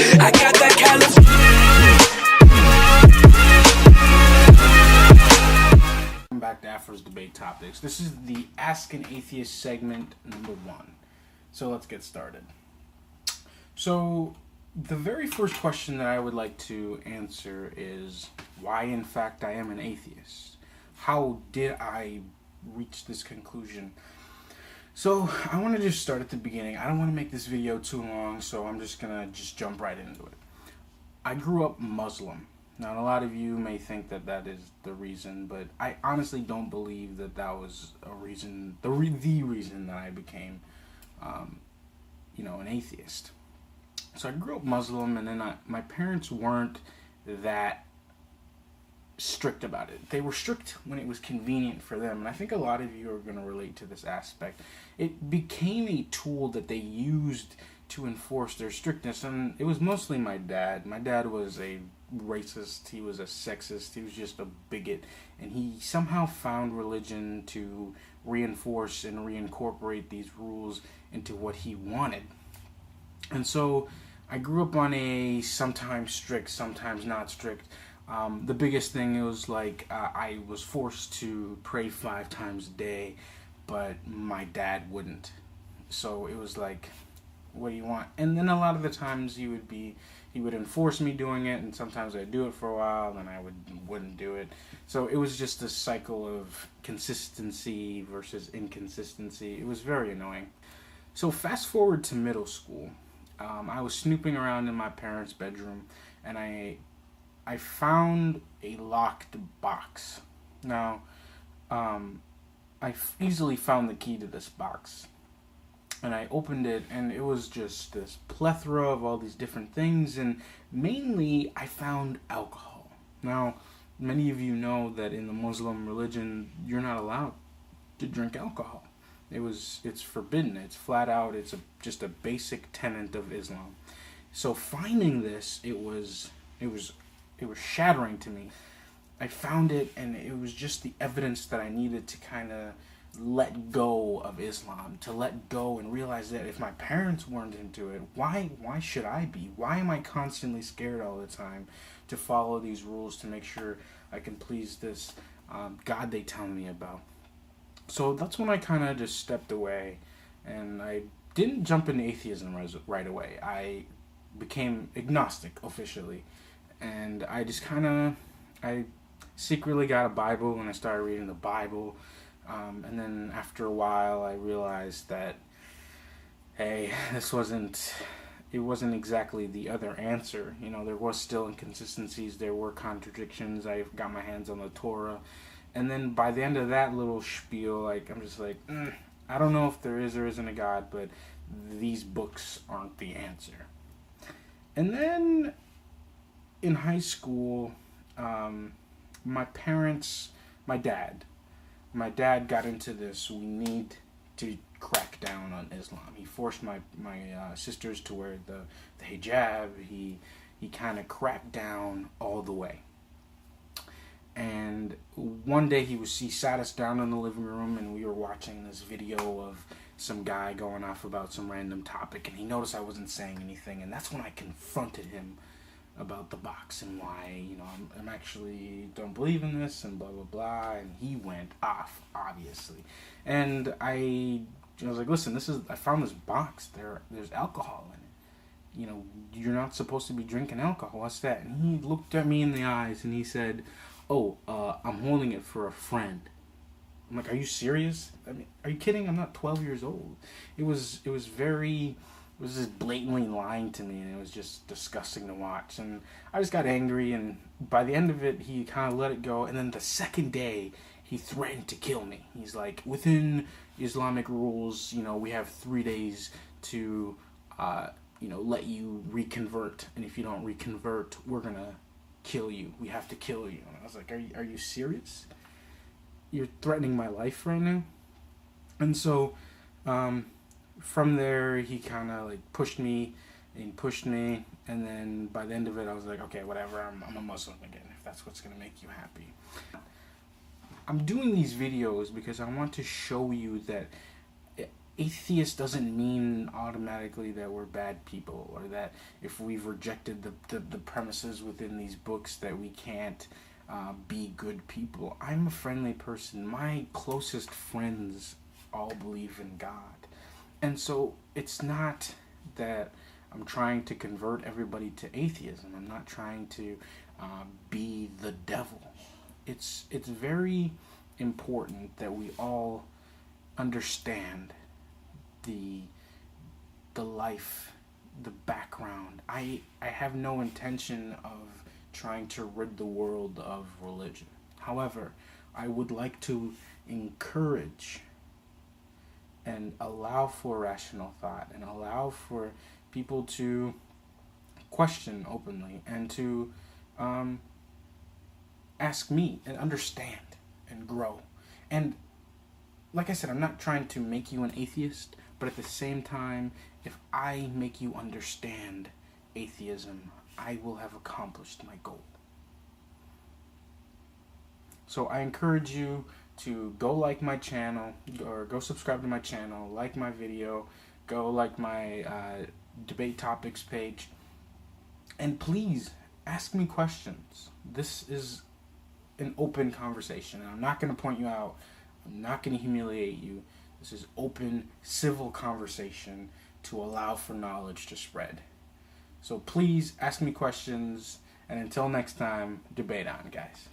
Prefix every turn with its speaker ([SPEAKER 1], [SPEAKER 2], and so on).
[SPEAKER 1] I got that California.
[SPEAKER 2] Welcome back to Afro's Debate Topics. This is the Ask an Atheist segment number 1. So let's get started. So the very first question that I would like to answer is why in fact I am an atheist. How did I reach this conclusion? So I want to just start at the beginning. I don't want to make this video too long, so I'm just going to jump right into it. I grew up Muslim. Now, a lot of you may think that that is the reason, but I honestly don't believe that that was a reason, the reason that I became, an atheist. So I grew up Muslim, and then my parents weren't that strict about it. They were strict when it was convenient for them, and I think a lot of you are going to relate to this aspect. It became a tool that they used to enforce their strictness, and it was mostly my dad. My dad was a racist, he was a sexist, he was just a bigot, and he somehow found religion to reinforce and reincorporate these rules into what he wanted. And so I grew up on a sometimes strict, sometimes not strict. The biggest thing was I was forced to pray 5 times a day, but my dad wouldn't. So it was like, what do you want? And then a lot of the times he would enforce me doing it, and sometimes I'd do it for a while, then I wouldn't do it. So it was just a cycle of consistency versus inconsistency. It was very annoying. So fast forward to middle school. I was snooping around in my parents' bedroom, and I found a locked box. Now, I easily found the key to this box. And I opened it, and it was just this plethora of all these different things, and mainly I found alcohol. Now, many of you know that in the Muslim religion, you're not allowed to drink alcohol. It's forbidden. It's flat out. It's just a basic tenet of Islam. So finding this, it was shattering to me. I found it, and it was just the evidence that I needed to kind of let go of Islam, to let go and realize that if my parents weren't into it, why should I be? Why am I constantly scared all the time to follow these rules to make sure I can please this God they tell me about? So that's when I kind of just stepped away, and I didn't jump into atheism right away. I became agnostic officially, and I secretly got a Bible, and I started reading the Bible. And then after a while, I realized that, hey, it wasn't exactly the other answer. There was still inconsistencies, there were contradictions. I got my hands on the Torah. And then by the end of that little spiel, I'm just like, I don't know if there is or isn't a God, but these books aren't the answer. And then in high school, my dad got into this. We need to crack down on Islam. He forced my sisters to wear the hijab. He kind of cracked down all the way. And one day he sat us down in the living room, and we were watching this video of some guy going off about some random topic, and he noticed I wasn't saying anything, and that's when I confronted him about the box and why, I'm actually don't believe in this and blah, blah, blah. And he went off, obviously. And I was like, listen, I found this box. There's alcohol in it. You're not supposed to be drinking alcohol. What's that? And he looked at me in the eyes and he said, I'm holding it for a friend. I'm like, are you serious? I mean, are you kidding? I'm not 12 years old. It was just blatantly lying to me, and it was just disgusting to watch. And I just got angry, and by the end of it, he kind of let it go. And then the second day, he threatened to kill me. He's like, within Islamic rules, we have 3 days to, let you reconvert. And if you don't reconvert, we're going to kill you. We have to kill you. And I was like, are you serious? You're threatening my life right now? And so, from there, he kind of pushed me, and then by the end of it, I was like, okay, whatever, I'm a Muslim again, if that's what's going to make you happy. I'm doing these videos because I want to show you that atheist doesn't mean automatically that we're bad people, or that if we've rejected the premises within these books that we can't be good people. I'm a friendly person. My closest friends all believe in God. And so it's not that I'm trying to convert everybody to atheism. I'm not trying to be the devil. It's very important that we all understand the life, the background. I have no intention of trying to rid the world of religion. However, I would like to encourage and allow for rational thought, and allow for people to question openly, and to ask me and understand and grow. And like I said, I'm not trying to make you an atheist, but at the same time, if I make you understand atheism, I will have accomplished my goal. So I encourage you to go like my channel, or go subscribe to my channel, like my video, go like my debate topics page, and please ask me questions. This is an open conversation, and I'm not going to point you out. I'm not going to humiliate you. This is open, civil conversation to allow for knowledge to spread. So please ask me questions, and until next time, debate on, guys.